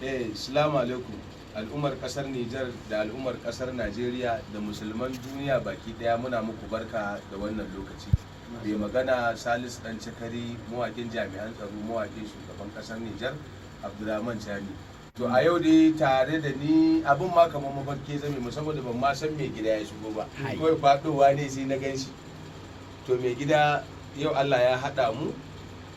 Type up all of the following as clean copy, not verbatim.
Assalamu alaikum al'ummar kasar Nijar da al'ummar kasar Najeriya da musulman duniya baki daya muna muku barka da wannan lokaci. Mai magana Salisu Dan Cakari, mawakin jami'an tsaro, mawakin shugaban kasar Nijar Abdulrahman Chani. To a yau dai tare da ni abin ma kamar mafarki zame mu saboda ban ma san mai gida ya shigo ba. Kawai faɗowa ne sai na ganshi. To mai gida yau Allah ya haɗa mu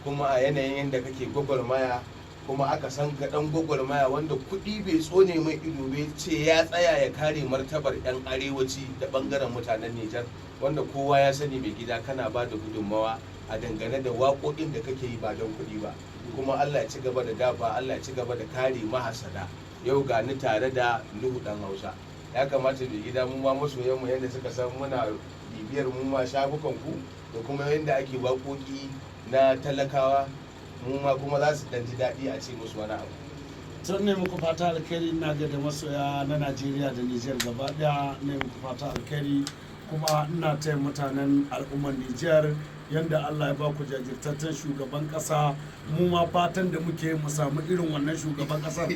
kuma a yanayin yadda kake gwagwarmaya kuma aka san ka dan gwagwarmaya wanda kuɗi bai tsone mai ido bai ce ya tsaya ya kare martabar 'yan arewaci da bangaren mutanen Nijar wanda kowa ya sani mai gida kana ba da gudunmawa a dangane da waƙoƙin da kake yi ba don kuɗi ba kuma Allah ya ci gaba da dafa Allah ya ci gaba da kare mahasada. Yau ga ni tare da Nuhu Dan Hausa, ya kamata mai gida mu ma masoyanmu yadda suka san muna bibiyar mu ma shafukan ku da kuma yadda ake waƙoƙi na talakawa mu ma kuma za su dan ji daɗi a ce musu wani abu. Sun ne muku fata alkhairi, ina ga da masoya na Najeriya da Nijar gaba daya ne muku fata alkhairi kuma ina taya mutanen al'ummar Nijar yanda Allah ya ba ku jajirtaccen shugaban kasa. Mu ma fatan da muke mu samu irin wannan shugaban kasar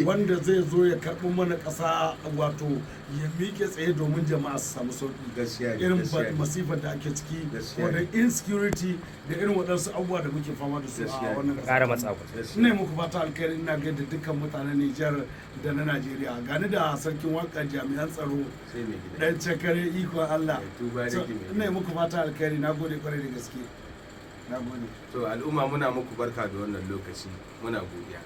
wanda zai zo ya karɓi mana kasa, wato ya miƙe tsaye domin jama'a su samu sauƙi irin masifar da ake ciki ko da insecurity da irin waɗansu abubuwa da muke fama da su a wannan ƙasa. Ina muku fata alkhairi, ina gaida dukkan mutanen Nijar da na Najeriya. Gani da sarkin waƙar jami'an tsaro Dan Cakare, ikon Allah. Ina muku fata alkhairi, na gode kwarai da gaske. Na gode. To al'umma muna muku barka da wannan lokaci, muna godiya.